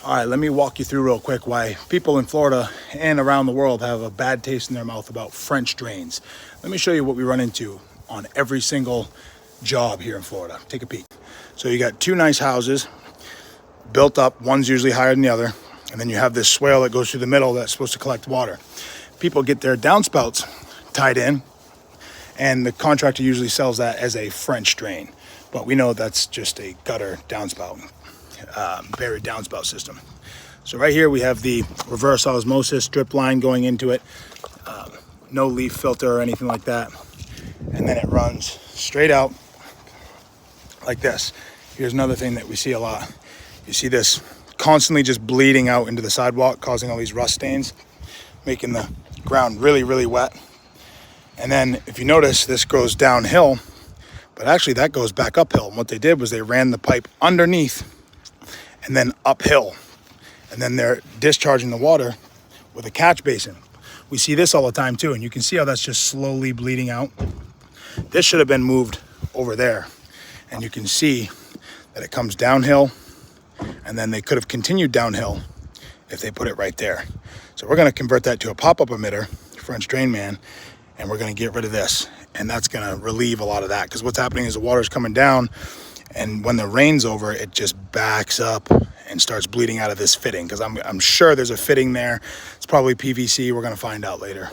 All right, let me walk you through real quick why people in Florida and around the world have a bad taste in their mouth about French drains. Let me show you what we run into on every single job here in Florida. Take a peek. So you got two nice houses built up. One's usually higher than the other. And then you have this swale that goes through the middle that's supposed to collect water. People get their downspouts tied in, and the contractor usually sells that as a French drain. But we know that's just a gutter downspout. Buried downspout system. So right here we have the reverse osmosis drip line going into it, no leaf filter or anything like that, and then it runs straight out like this. Here's another thing that we see a lot. You see this constantly just bleeding out into the sidewalk, causing all these rust stains, making the ground really, really wet. And then if you notice, this goes downhill, but actually that goes back uphill. And what they did was they ran the pipe underneath and then uphill, and then they're discharging the water with a catch basin. We see this all the time too, and you can see how that's just slowly bleeding out. This should have been moved over there, and you can see that it comes downhill, and then they could have continued downhill if they put it right there. So we're going to convert that to a pop-up emitter, French Drain Man, and we're going to get rid of this, and that's going to relieve a lot of that, because what's happening is the water's coming down, and when the rain's over, it just backs up and starts bleeding out of this fitting, because I'm sure there's a fitting there. It's probably PVC. We're going to find out later.